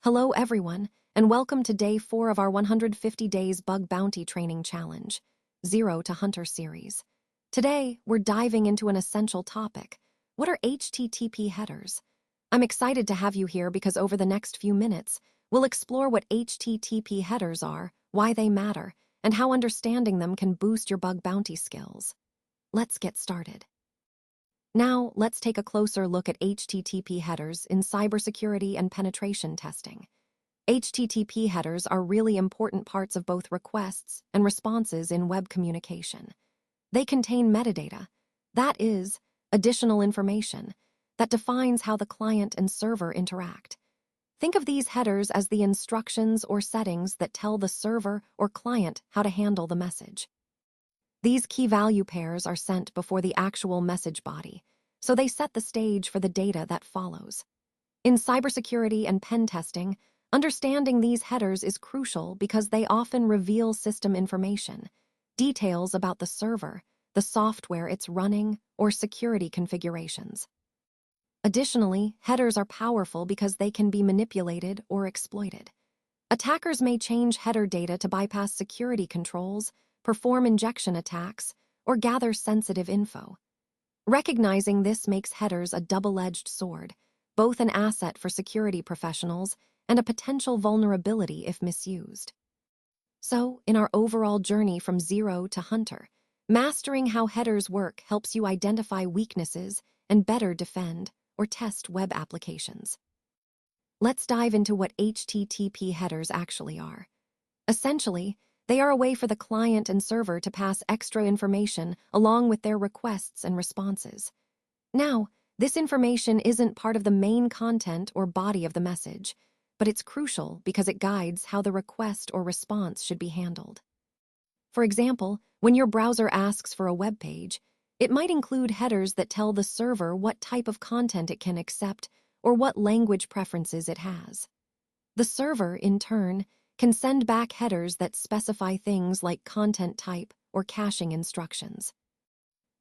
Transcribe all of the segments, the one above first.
Hello everyone, and welcome to day 4 of our 150 Days Bug Bounty Training Challenge, Zero to Hunter series. Today, we're diving into an essential topic. What are HTTP headers? I'm excited to have you here because over the next few minutes, we'll explore what HTTP headers are, why they matter, and how understanding them can boost your bug bounty skills. Let's get started. Now, let's take a closer look at HTTP headers in cybersecurity and penetration testing. HTTP headers are really important parts of both requests and responses in web communication. They contain metadata, that is, additional information, that defines how the client and server interact. Think of these headers as the instructions or settings that tell the server or client how to handle the message. These key value pairs are sent before the actual message body, so they set the stage for the data that follows. In cybersecurity and pen testing, understanding these headers is crucial because they often reveal system information, details about the server, the software it's running, or security configurations. Additionally, headers are powerful because they can be manipulated or exploited. Attackers may change header data to bypass security controls, perform injection attacks, or gather sensitive info. Recognizing this makes headers a double-edged sword, both an asset for security professionals and a potential vulnerability if misused. So, in our overall journey from zero to hunter, mastering how headers work helps you identify weaknesses and better defend or test web applications. Let's dive into what HTTP headers actually are. Essentially, they are a way for the client and server to pass extra information along with their requests and responses. Now, this information isn't part of the main content or body of the message, but it's crucial because it guides how the request or response should be handled. For example, when your browser asks for a web page, it might include headers that tell the server what type of content it can accept or what language preferences it has. The server, in turn, can send back headers that specify things like content type or caching instructions.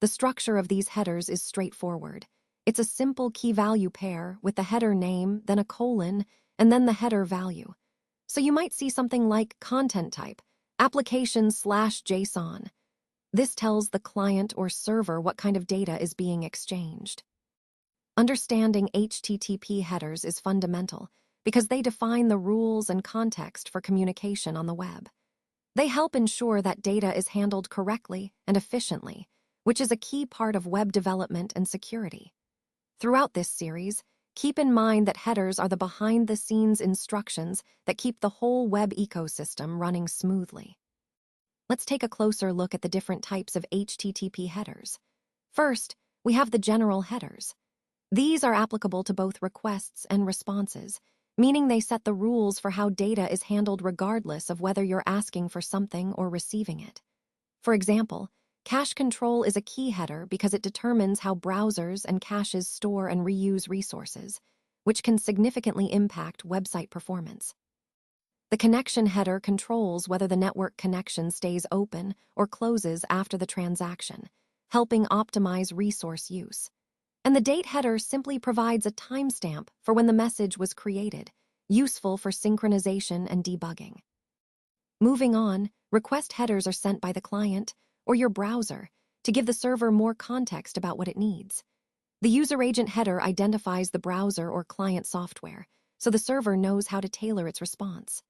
The structure of these headers is straightforward. It's a simple key-value pair with the header name, then a colon, and then the header value. So you might see something like content type, application/JSON. This tells the client or server what kind of data is being exchanged. Understanding HTTP headers is fundamental because they define the rules and context for communication on the web. They help ensure that data is handled correctly and efficiently, which is a key part of web development and security. Throughout this series, keep in mind that headers are the behind-the-scenes instructions that keep the whole web ecosystem running smoothly. Let's take a closer look at the different types of HTTP headers. First, we have the general headers. These are applicable to both requests and responses, meaning they set the rules for how data is handled regardless of whether you're asking for something or receiving it. For example, cache control is a key header because it determines how browsers and caches store and reuse resources, which can significantly impact website performance. The connection header controls whether the network connection stays open or closes after the transaction, helping optimize resource use. And the date header simply provides a timestamp for when the message was created, useful for synchronization and debugging. Moving on, request headers are sent by the client or your browser to give the server more context about what it needs. The user agent header identifies the browser or client software, so the server knows how to tailor its response.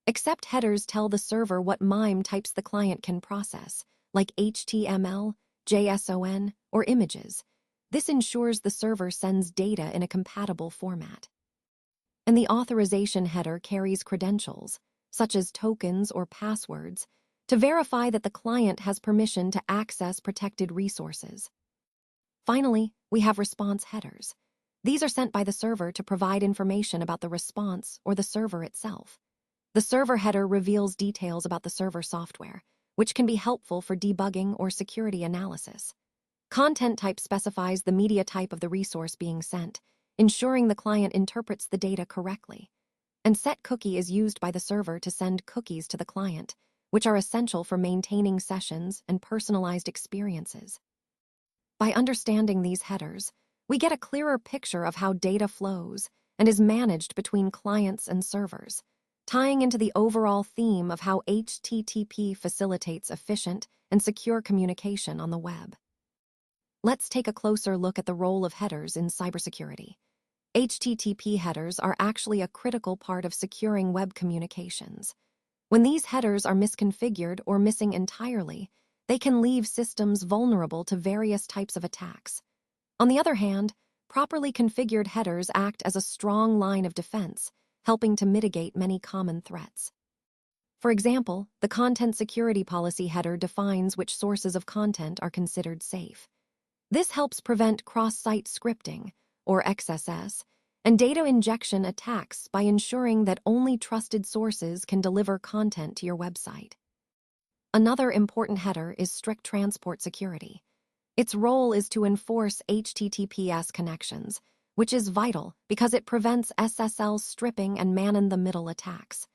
Accept headers tell the server what MIME types the client can process, like HTML, JSON, or images. This ensures the server sends data in a compatible format. And the authorization header carries credentials, such as tokens or passwords, to verify that the client has permission to access protected resources. Finally, we have response headers. These are sent by the server to provide information about the response or the server itself. The server header reveals details about the server software, which can be helpful for debugging or security analysis. Content type specifies the media type of the resource being sent, ensuring the client interprets the data correctly. And set cookie is used by the server to send cookies to the client, which are essential for maintaining sessions and personalized experiences. By understanding these headers, we get a clearer picture of how data flows and is managed between clients and servers, tying into the overall theme of how HTTP facilitates efficient and secure communication on the web. Let's take a closer look at the role of headers in cybersecurity. HTTP headers are actually a critical part of securing web communications. When these headers are misconfigured or missing entirely, they can leave systems vulnerable to various types of attacks. On the other hand, properly configured headers act as a strong line of defense, helping to mitigate many common threats. For example, the Content Security Policy header defines which sources of content are considered safe. This helps prevent cross-site scripting, or XSS, and data injection attacks by ensuring that only trusted sources can deliver content to your website. Another important header is strict transport security. Its role is to enforce HTTPS connections, which is vital because it prevents SSL stripping and man-in-the-middle attacks.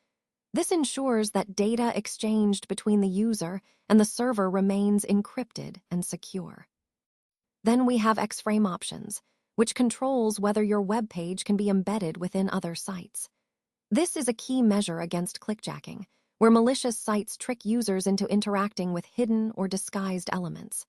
This ensures that data exchanged between the user and the server remains encrypted and secure. Then we have X-frame options, which controls whether your web page can be embedded within other sites. This is a key measure against clickjacking, where malicious sites trick users into interacting with hidden or disguised elements.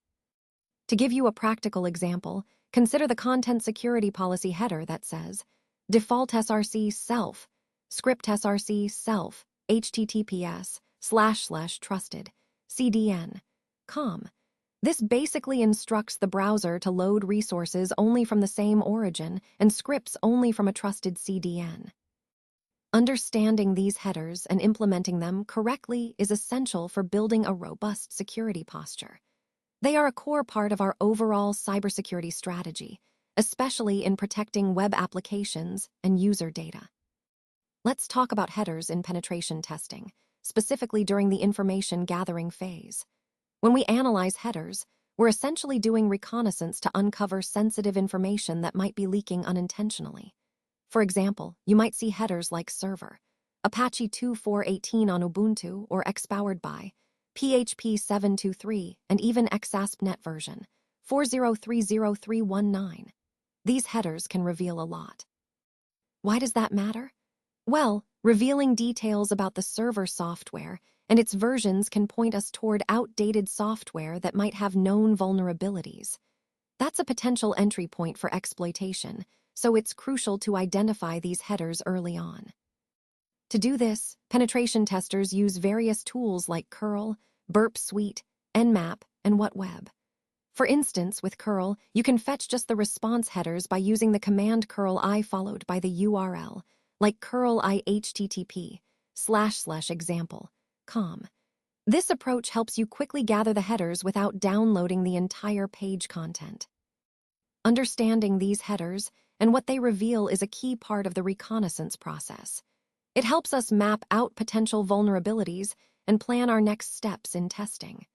To give you a practical example, consider the Content Security Policy header that says, default src self, script src self, https://trusted, cdn, com. This basically instructs the browser to load resources only from the same origin and scripts only from a trusted CDN. Understanding these headers and implementing them correctly is essential for building a robust security posture. They are a core part of our overall cybersecurity strategy, especially in protecting web applications and user data. Let's talk about headers in penetration testing, specifically during the information gathering phase. When we analyze headers, we're essentially doing reconnaissance to uncover sensitive information that might be leaking unintentionally. For example, you might see headers like server, Apache 2.4.18 on Ubuntu or X-powered by, PHP 723, and even XASP.NET version 4030.319. These headers can reveal a lot. Why does that matter? Well, revealing details about the server software and its versions can point us toward outdated software that might have known vulnerabilities. That's a potential entry point for exploitation, so it's crucial to identify these headers early on. To do this, penetration testers use various tools like curl, burp suite, nmap, and whatweb. For instance, with curl, you can fetch just the response headers by using the command curl I followed by the URL, like curl I http://example.com. This approach helps you quickly gather the headers without downloading the entire page content. Understanding these headers and what they reveal is a key part of the reconnaissance process. It helps us map out potential vulnerabilities and plan our next steps in testing.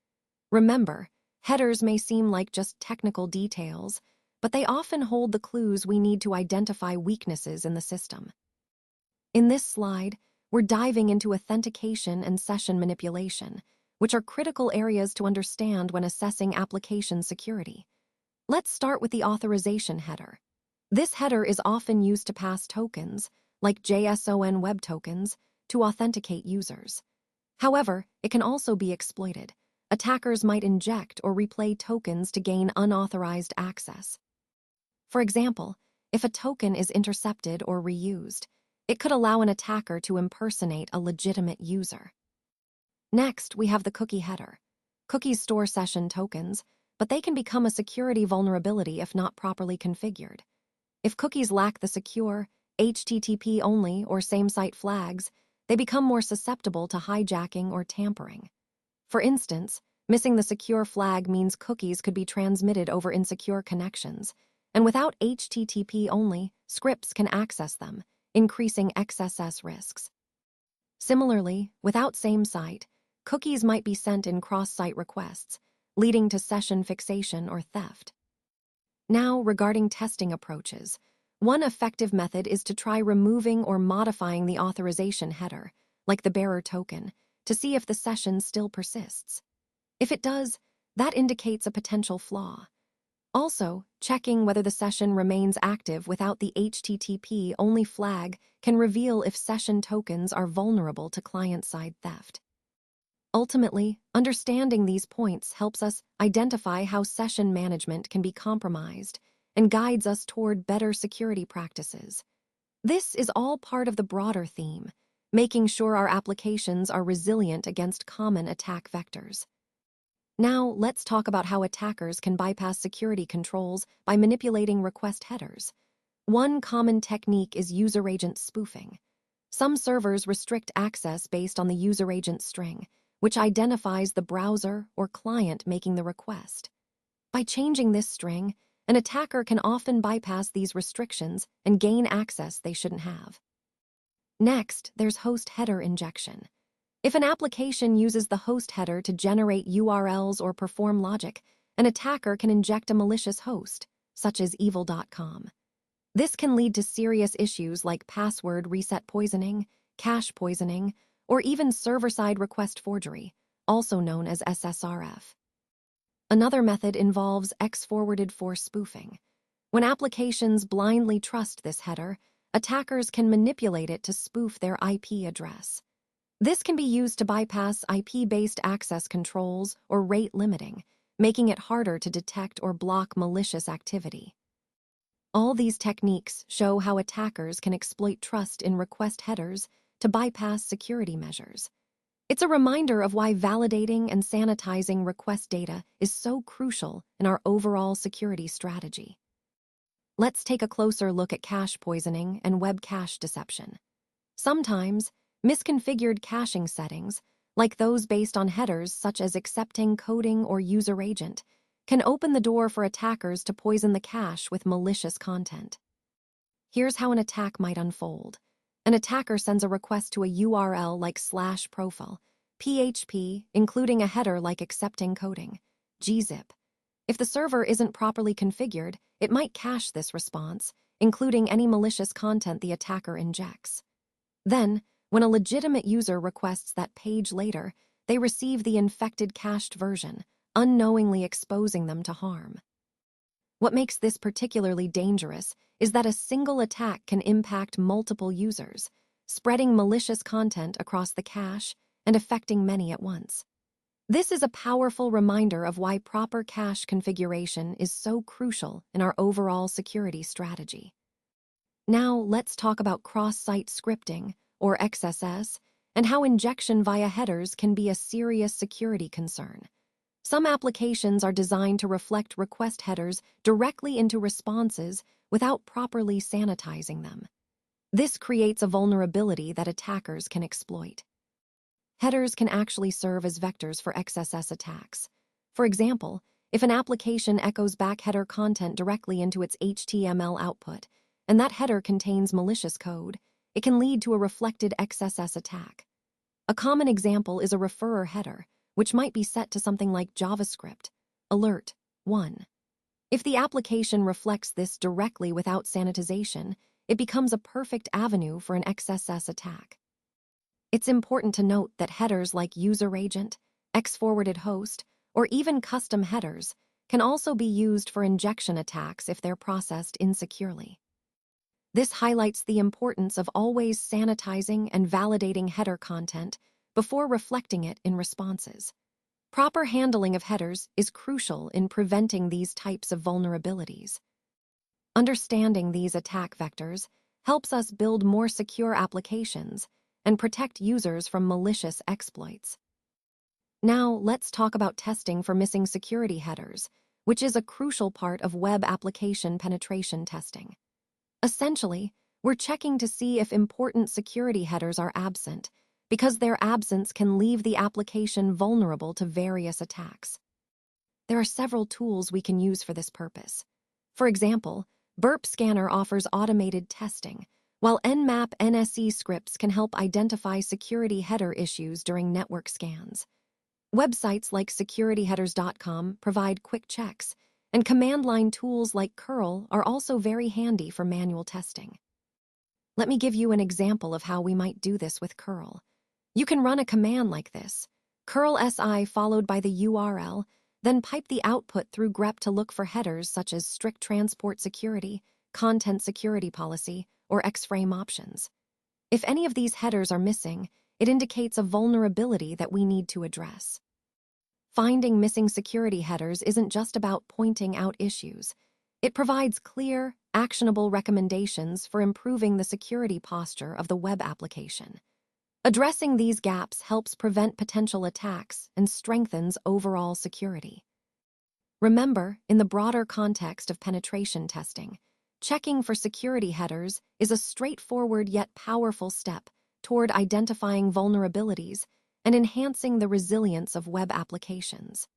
Remember, headers may seem like just technical details, but they often hold the clues we need to identify weaknesses in the system. In this slide, we're diving into authentication and session manipulation, which are critical areas to understand when assessing application security. Let's start with the authorization header. This header is often used to pass tokens, like JSON web tokens, to authenticate users. However, it can also be exploited. Attackers might inject or replay tokens to gain unauthorized access. For example, if a token is intercepted or reused, it could allow an attacker to impersonate a legitimate user. Next, we have the cookie header. Cookies store session tokens, but they can become a security vulnerability if not properly configured. If cookies lack the secure, HTTP only or same-site flags, they become more susceptible to hijacking or tampering. For instance, missing the secure flag means cookies could be transmitted over insecure connections, and without HTTP only, scripts can access them, increasing XSS risks. Similarly, without same-site, cookies might be sent in cross-site requests, leading to session fixation or theft. Now, regarding testing approaches, one effective method is to try removing or modifying the authorization header, like the bearer token, to see if the session still persists. If it does, that indicates a potential flaw. Also, checking whether the session remains active without the HTTP-only flag can reveal if session tokens are vulnerable to client-side theft. Ultimately, understanding these points helps us identify how session management can be compromised and guides us toward better security practices. This is all part of the broader theme, making sure our applications are resilient against common attack vectors. Now, let's talk about how attackers can bypass security controls by manipulating request headers. One common technique is user agent spoofing. Some servers restrict access based on the user agent string, which identifies the browser or client making the request. By changing this string, an attacker can often bypass these restrictions and gain access they shouldn't have. Next, there's host header injection. If an application uses the host header to generate URLs or perform logic, an attacker can inject a malicious host, such as evil.com. This can lead to serious issues like password reset poisoning, cache poisoning, or even server-side request forgery, also known as SSRF. Another method involves X-forwarded for spoofing. When applications blindly trust this header, attackers can manipulate it to spoof their IP address. This can be used to bypass IP-based access controls or rate limiting, making it harder to detect or block malicious activity. All these techniques show how attackers can exploit trust in request headers to bypass security measures. It's a reminder of why validating and sanitizing request data is so crucial in our overall security strategy. Let's take a closer look at cache poisoning and web cache deception. Sometimes, misconfigured caching settings, like those based on headers such as accepting coding or user agent, can open the door for attackers to poison the cache with malicious content. Here's how an attack might unfold. An attacker sends a request to a URL like /profile, PHP, including a header like accepting coding, gzip. If the server isn't properly configured, it might cache this response, including any malicious content the attacker injects. Then, when a legitimate user requests that page later, they receive the infected cached version, unknowingly exposing them to harm. What makes this particularly dangerous is that a single attack can impact multiple users, spreading malicious content across the cache and affecting many at once. This is a powerful reminder of why proper cache configuration is so crucial in our overall security strategy. Now, let's talk about cross-site scripting, or XSS, and how injection via headers can be a serious security concern. Some applications are designed to reflect request headers directly into responses without properly sanitizing them. This creates a vulnerability that attackers can exploit. Headers can actually serve as vectors for XSS attacks. For example, if an application echoes back header content directly into its HTML output, and that header contains malicious code, it can lead to a reflected XSS attack. A common example is a referrer header, which might be set to something like JavaScript, alert 1. If the application reflects this directly without sanitization, it becomes a perfect avenue for an XSS attack. It's important to note that headers like user agent, X-forwarded host, or even custom headers can also be used for injection attacks if they're processed insecurely. This highlights the importance of always sanitizing and validating header content before reflecting it in responses. Proper handling of headers is crucial in preventing these types of vulnerabilities. Understanding these attack vectors helps us build more secure applications and protect users from malicious exploits. Now, let's talk about testing for missing security headers, which is a crucial part of web application penetration testing. Essentially, we're checking to see if important security headers are absent, because their absence can leave the application vulnerable to various attacks. There are several tools we can use for this purpose. For example, Burp Scanner offers automated testing, while Nmap NSE scripts can help identify security header issues during network scans. Websites like securityheaders.com provide quick checks, and command line tools like curl are also very handy for manual testing. Let me give you an example of how we might do this with curl. You can run a command like this, curl si followed by the URL, Then pipe the output through grep to look for headers such as strict transport security, content security policy, or X-frame options. If any of these headers are missing, it indicates a vulnerability that we need to address. Finding missing security headers isn't just about pointing out issues. It provides clear, actionable recommendations for improving the security posture of the web application. Addressing these gaps helps prevent potential attacks and strengthens overall security. Remember, in the broader context of penetration testing, checking for security headers is a straightforward yet powerful step toward identifying vulnerabilities and enhancing the resilience of web applications.